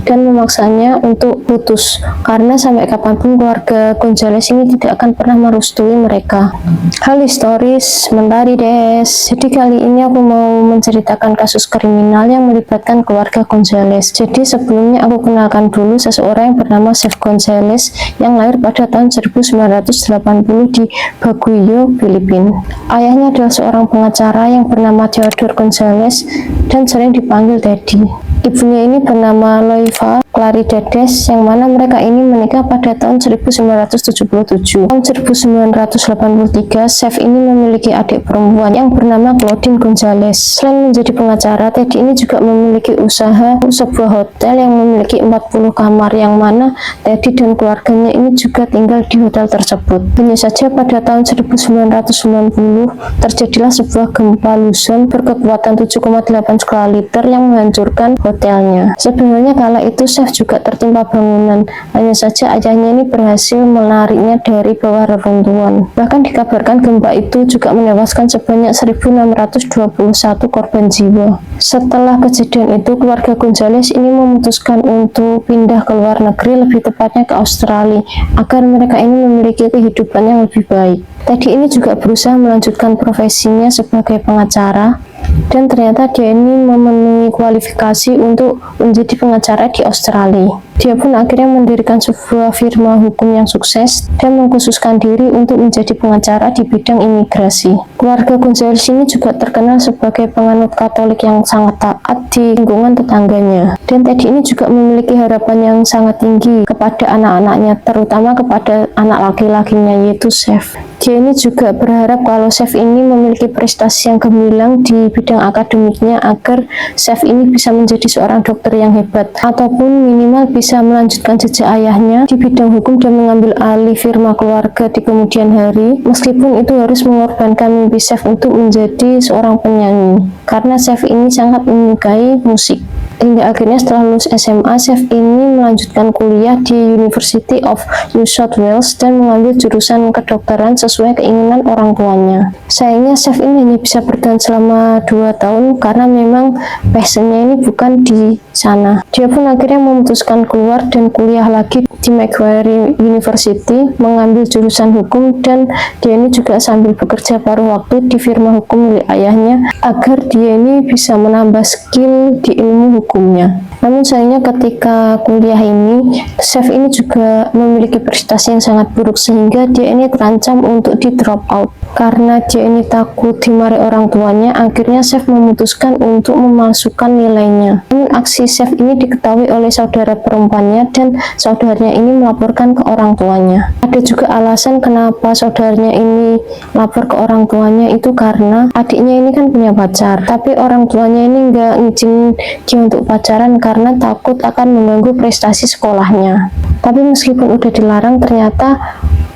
dan memaksanya untuk putus, karena sampai kapanpun keluarga Gonzales ini tidak akan pernah merestui mereka. Hal historis, mentari des. Jadi kali ini aku mau menceritakan kasus kriminal yang melibatkan keluarga Gonzales. Jadi sebelumnya aku kenalkan dulu seseorang yang bernama Chef Gonzales yang lahir pada tahun 1980 di Baguio, Filipina. Ayahnya adalah seorang pengacara yang bernama Theodore Gonzales dan sering dipanggil Teddy. Ibunya ini bernama Loiva Claridades, yang mana mereka ini menikah pada tahun 1977. Tahun 1983, Chef ini memiliki adik perempuan yang bernama Claudine Gonzales. Selain menjadi pengacara, Teddy ini juga memiliki usaha sebuah hotel yang memiliki 40 kamar, yang mana Teddy dan keluarganya ini juga tinggal di hotel tersebut. Hanya saja pada tahun 1990 terjadilah sebuah gempa Luzon berkekuatan 7,8 skala Richter yang menghancurkan hotelnya. Sebenarnya kala itu Chef juga tertimpa bangunan, hanya saja ayahnya ini berhasil menariknya dari bawah reruntuhan. Bahkan dikabarkan gempa itu juga menewaskan sebanyak 1621 korban jiwa. Setelah kejadian itu, keluarga Gonzales ini memutuskan untuk pindah ke luar negeri, lebih tepatnya ke Australia, agar mereka ini memiliki kehidupan yang lebih baik. Teddy ini juga berusaha melanjutkan profesinya sebagai pengacara, dan ternyata dia ini memenuhi kualifikasi untuk menjadi pengacara di Australia. Dia pun akhirnya mendirikan sebuah firma hukum yang sukses dan mengkhususkan diri untuk menjadi pengacara di bidang imigrasi. Keluarga Gonzales ini juga terkenal sebagai penganut Katolik yang sangat taat di lingkungan tetangganya. Dan Teddy ini juga memiliki harapan yang sangat tinggi kepada anak-anaknya, terutama kepada anak laki-lakinya, yaitu Chef. Dia ini juga berharap kalau Chef ini memiliki prestasi yang gemilang di bidang akademiknya, agar Chef ini bisa menjadi seorang dokter yang hebat, ataupun minimal bisa melanjutkan jejak ayahnya di bidang hukum dan mengambil alih firma keluarga di kemudian hari, meskipun itu harus mengorbankan mimpi Chef untuk menjadi seorang penyanyi, karena Chef ini sangat menyukai musik. Hingga akhirnya setelah lulus SMA, Chef ini melanjutkan kuliah di University of New South Wales dan mengambil jurusan kedokteran sesuai keinginan orang tuanya. Sayangnya Chef ini hanya bisa bertahan selama 2 tahun karena memang passionnya ini bukan di sana. Dia pun akhirnya memutuskan keluar dan kuliah lagi di Macquarie University, mengambil jurusan hukum, dan dia ini juga sambil bekerja paruh waktu di firma hukum milik ayahnya agar dia ini bisa menambah skill di ilmu hukumnya. Namun sayangnya ketika kuliah ini, Chef ini juga memiliki prestasi yang sangat buruk, sehingga dia ini terancam untuk di drop out. Karena dia ini takut dimarahi orang tuanya, akhirnya Chef memutuskan untuk memalsukan nilainya. Namun aksi Chef ini diketahui oleh saudara perempuannya, dan saudaranya ini melaporkan ke orang tuanya. Ada juga alasan kenapa saudaranya ini lapor ke orang tuanya, itu karena adiknya ini kan punya pacar, tapi orang tuanya ini nggak izin dia untuk pacaran karena takut akan mengganggu prestasi sekolahnya. Tapi meskipun udah dilarang, ternyata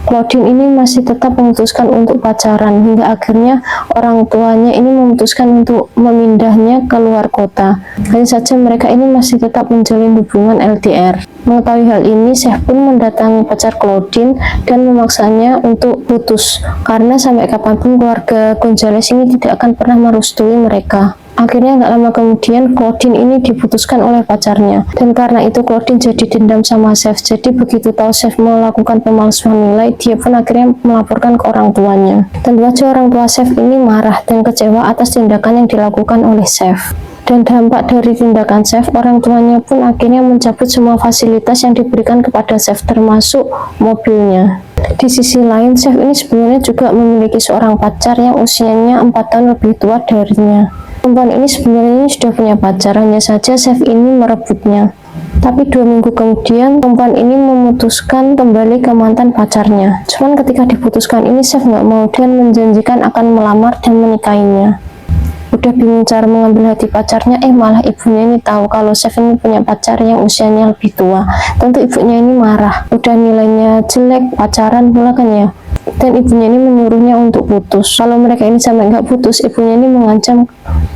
Claudine ini masih tetap memutuskan untuk pacaran, hingga akhirnya orang tuanya ini memutuskan untuk memindahnya ke luar kota. Hanya saja mereka ini masih tetap menjalin hubungan LDR. Mengetahui hal ini, Chef pun mendatangi pacar Claudine dan memaksanya untuk putus, karena sampai kapanpun keluarga Gonzales ini tidak akan pernah merestui mereka. Akhirnya nggak lama kemudian Claudine ini diputuskan oleh pacarnya, dan karena itu Claudine jadi dendam sama Chef. Jadi begitu tahu Chef melakukan pemalsuan nilai, dia pun akhirnya melaporkan ke orang tuanya. Tentu saja orang tua Chef ini marah dan kecewa atas tindakan yang dilakukan oleh Chef. Dan dampak dari tindakan Chef, orang tuanya pun akhirnya mencabut semua fasilitas yang diberikan kepada Chef, termasuk mobilnya. Di sisi lain, Chef ini sebenarnya juga memiliki seorang pacar yang usianya 4 tahun lebih tua darinya. Perempuan ini sebenarnya sudah punya pacar, hanya saja Chef ini merebutnya. Tapi 2 minggu kemudian, perempuan ini memutuskan kembali ke mantan pacarnya. Cuman ketika diputuskan ini, Chef nggak mau dan menjanjikan akan melamar dan menikahinya. Udah bingung cara mengambil hati pacarnya, malah ibunya ini tahu kalau Chef ini punya pacar yang usianya lebih tua. Tentu ibunya ini marah, udah nilainya jelek, pacaran pula kan ya. dan ibunya ini menyuruhnya untuk putus. Kalau mereka ini sampai nggak putus, ibunya ini mengancam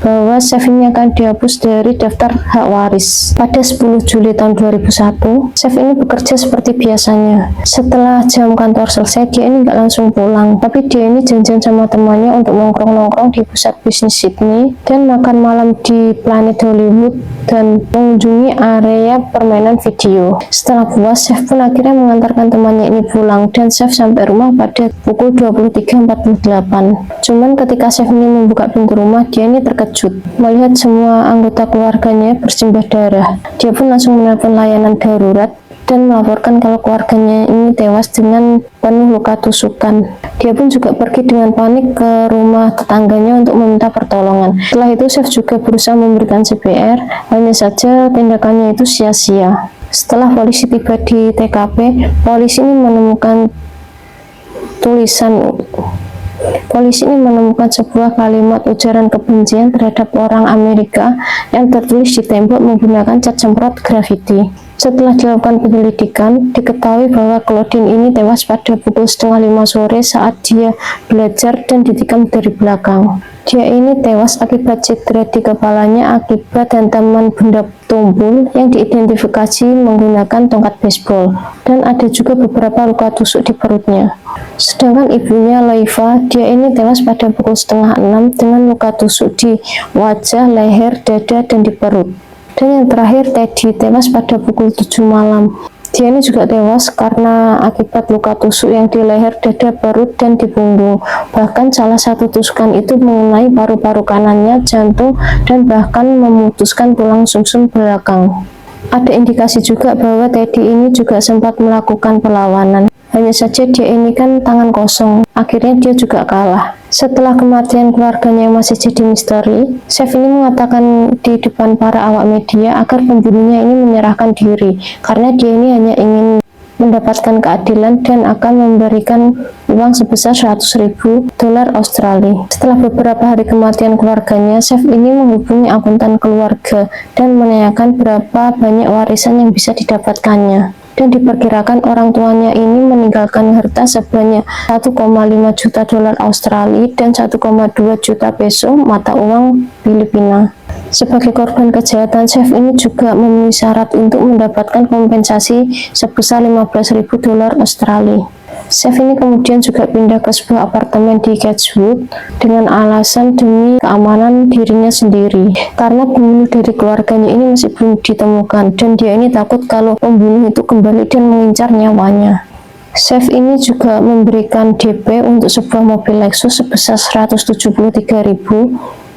bahwa Chef ini akan dihapus dari daftar hak waris. Pada 10 Juli tahun 2001, Chef ini bekerja seperti biasanya. Setelah jam kantor selesai, dia ini nggak langsung pulang, tapi dia ini janjian sama temannya untuk nongkrong-nongkrong di pusat bisnis Sydney dan makan malam di Planet Hollywood dan mengunjungi area permainan video. Setelah puas, Chef pun akhirnya mengantarkan temannya ini pulang dan Chef sampai rumah pada pukul 23.48. Cuman ketika Chef ini membuka pintu rumah, dia ini terkejut melihat semua anggota keluarganya bersimbah darah. Dia pun langsung menelpon layanan darurat dan melaporkan kalau keluarganya ini tewas dengan penuh luka tusukan. Dia pun juga pergi dengan panik ke rumah tetangganya untuk meminta pertolongan. Setelah itu Chef juga berusaha memberikan CPR, hanya saja tindakannya itu sia-sia. Setelah polisi tiba di TKP, polisi ini menemukan sebuah kalimat ujaran kebencian terhadap orang Amerika yang tertulis di tembok menggunakan cat semprot grafiti. Setelah dilakukan penyelidikan, diketahui bahwa Claudine ini tewas pada pukul 4:30 sore saat dia belajar dan ditikam dari belakang. Dia ini tewas akibat cedera di kepalanya akibat hantaman benda tumpul yang diidentifikasi menggunakan tongkat baseball, dan ada juga beberapa luka tusuk di perutnya. Sedangkan ibunya, Loiva, dia ini tewas pada pukul 5:30 dengan luka tusuk di wajah, leher, dada, dan di perut. Dan yang terakhir, Teddy tewas pada pukul 7 malam. Dia ini juga tewas karena akibat luka tusuk yang di leher, dada, perut, dan di punggung. Bahkan salah satu tusukan itu mengenai paru-paru kanannya, jantung, dan bahkan memutuskan tulang sumsum belakang. Ada indikasi juga bahwa Teddy ini juga sempat melakukan perlawanan. Hanya saja dia ini kan tangan kosong, akhirnya dia juga kalah. Setelah kematian keluarganya yang masih jadi misteri, Chef ini mengatakan di depan para awak media agar pembunuhnya ini menyerahkan diri, karena dia ini hanya ingin mendapatkan keadilan dan akan memberikan uang sebesar 100.000 dolar Australia. Setelah beberapa hari kematian keluarganya, Chef ini menghubungi akuntan keluarga dan menanyakan berapa banyak warisan yang bisa didapatkannya. Dan diperkirakan orang tuanya ini meninggalkan harta sebanyak 1,5 juta dolar Australia dan 1,2 juta peso mata uang Filipina. Sebagai korban kejahatan, Chef ini juga memenuhi syarat untuk mendapatkan kompensasi sebesar 15.000 dolar Australia. Chef ini kemudian juga pindah ke sebuah apartemen di Catchwood dengan alasan demi keamanan dirinya sendiri, karena pembunuh dari keluarganya ini masih belum ditemukan dan dia ini takut kalau pembunuh itu kembali dan mengincar nyawanya. Chef ini juga memberikan DP untuk sebuah mobil Lexus sebesar 173.000,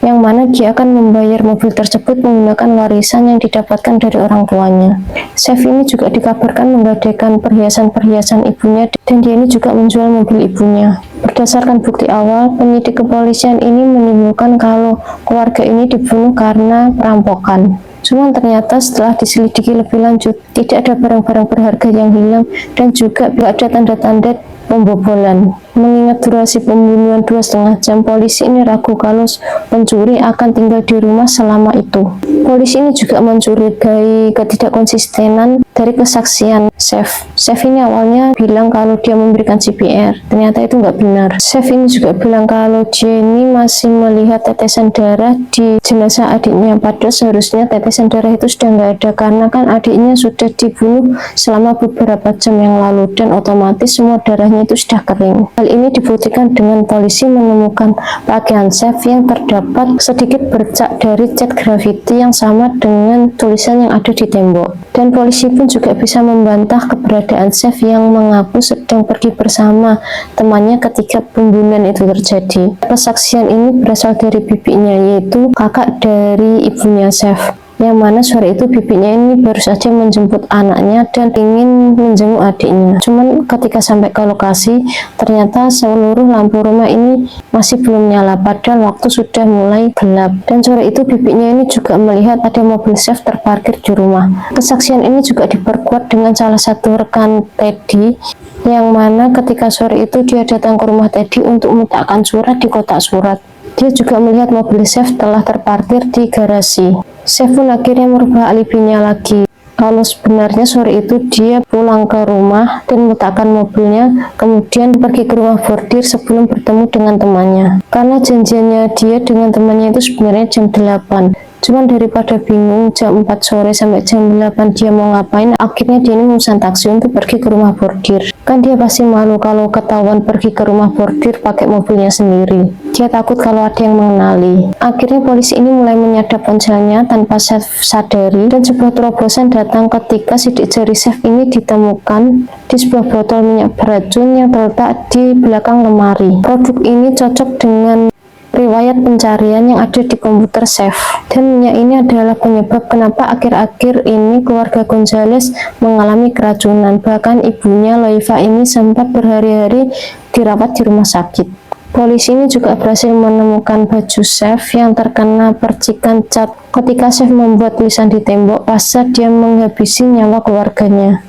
yang mana dia akan membayar mobil tersebut menggunakan warisan yang didapatkan dari orang tuanya. Chef ini juga dikabarkan menggadaikan perhiasan-perhiasan ibunya dan dia ini juga menjual mobil ibunya. Berdasarkan bukti awal, penyidik kepolisian ini menemukan kalau keluarga ini dibunuh karena perampokan. Cuman ternyata setelah diselidiki lebih lanjut, tidak ada barang-barang berharga yang hilang dan juga tidak ada tanda-tanda pembobolan. Mengingat durasi pembunuhan 2,5 jam, polisi ini ragu kalau pencuri akan tinggal di rumah selama itu. Polisi ini juga mencurigai ketidakkonsistenan dari kesaksian Chef. Chef ini awalnya bilang kalau dia memberikan CPR, ternyata itu nggak benar. Chef ini juga bilang kalau dia ini masih melihat tetesan darah di jenazah adiknya, padahal seharusnya tetesan darah itu sudah nggak ada karena kan adiknya sudah dibunuh selama beberapa jam yang lalu dan otomatis semua darahnya itu sudah kering. Hal ini dibuktikan dengan polisi menemukan pakaian Chef yang terdapat sedikit bercak dari cat grafiti yang sama dengan tulisan yang ada di tembok. Dan polisi pun juga bisa membantah keberadaan Chef yang mengaku sedang pergi bersama temannya ketika pembunuhan itu terjadi. Kesaksian ini berasal dari bibinya, yaitu kakak dari ibunya Chef, yang mana sore itu bibinya ini baru saja menjemput anaknya dan ingin menjenguk adiknya. Cuman ketika sampai ke lokasi, ternyata seluruh lampu rumah ini masih belum nyala, padahal waktu sudah mulai gelap. Dan sore itu bibinya ini juga melihat ada mobil Chef terparkir di rumah. Kesaksian ini juga diperkuat dengan salah satu rekan Teddy, yang mana ketika sore itu dia datang ke rumah Teddy untuk meletakkan surat di kotak surat. Dia juga melihat mobil Chef telah terparkir di garasi. Chef pun akhirnya merubah alibinya lagi. kalau sebenarnya sore itu dia pulang ke rumah dan meletakkan mobilnya, kemudian pergi ke rumah bordir sebelum bertemu dengan temannya. Karena janjiannya dia dengan temannya itu sebenarnya jam 8. Cuman daripada bingung jam 4 sore sampai jam 8 dia mau ngapain, akhirnya dia ini memesan taksi untuk pergi ke rumah bordir. Kan dia pasti malu kalau ketahuan pergi ke rumah bordir pakai mobilnya sendiri. Dia takut kalau ada yang mengenali. Akhirnya polisi ini mulai menyadap ponselnya tanpa Chef sadari, dan sebuah terobosan datang ketika sidik jari Chef ini ditemukan di sebuah botol minyak beracun yang terletak di belakang lemari. Produk ini cocok dengan riwayat pencarian yang ada di komputer Chef, dan minyak ini adalah penyebab kenapa akhir-akhir ini keluarga Gonzales mengalami keracunan. Bahkan ibunya Loiva ini sempat berhari-hari dirawat di rumah sakit. Polisi ini juga berhasil menemukan baju Chef yang terkena percikan cat ketika Chef membuat tulisan di tembok pasca dia menghabisi nyawa keluarganya,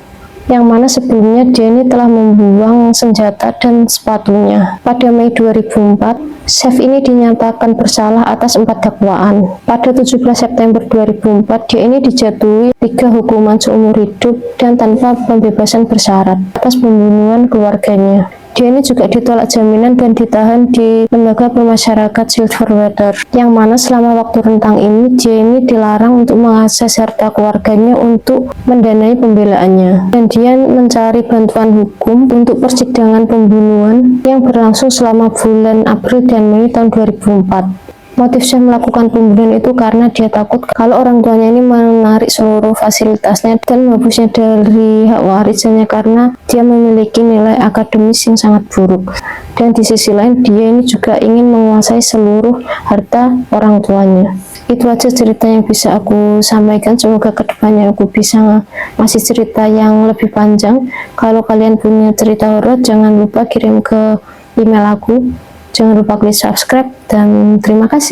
yang mana sebelumnya dia ini telah membuang senjata dan sepatunya. Pada Mei 2004, Chef ini dinyatakan bersalah atas 4 dakwaan. Pada 17 September 2004, dia ini dijatuhi 3 hukuman seumur hidup dan tanpa pembebasan bersyarat atas pembunuhan keluarganya. Dia ini juga ditolak jaminan dan ditahan di lembaga pemasyarakatan Silverwater, yang mana selama waktu rentang ini dia ini dilarang untuk mengakses harta keluarganya untuk mendanai pembelaannya, dan dia mencari bantuan hukum untuk persidangan pembunuhan yang berlangsung selama bulan April dan Mei tahun 2004. Motif Chef melakukan pembunuhan itu karena dia takut kalau orang tuanya ini menarik seluruh fasilitasnya dan menghapusnya dari hak warisnya karena dia memiliki nilai akademis yang sangat buruk. Dan di sisi lain dia ini juga ingin menguasai seluruh harta orang tuanya. Itu aja cerita yang bisa aku sampaikan. Semoga kedepannya aku bisa ngasih cerita yang lebih panjang. Kalau kalian punya cerita horor, jangan lupa kirim ke email aku. Jangan lupa klik subscribe dan terima kasih.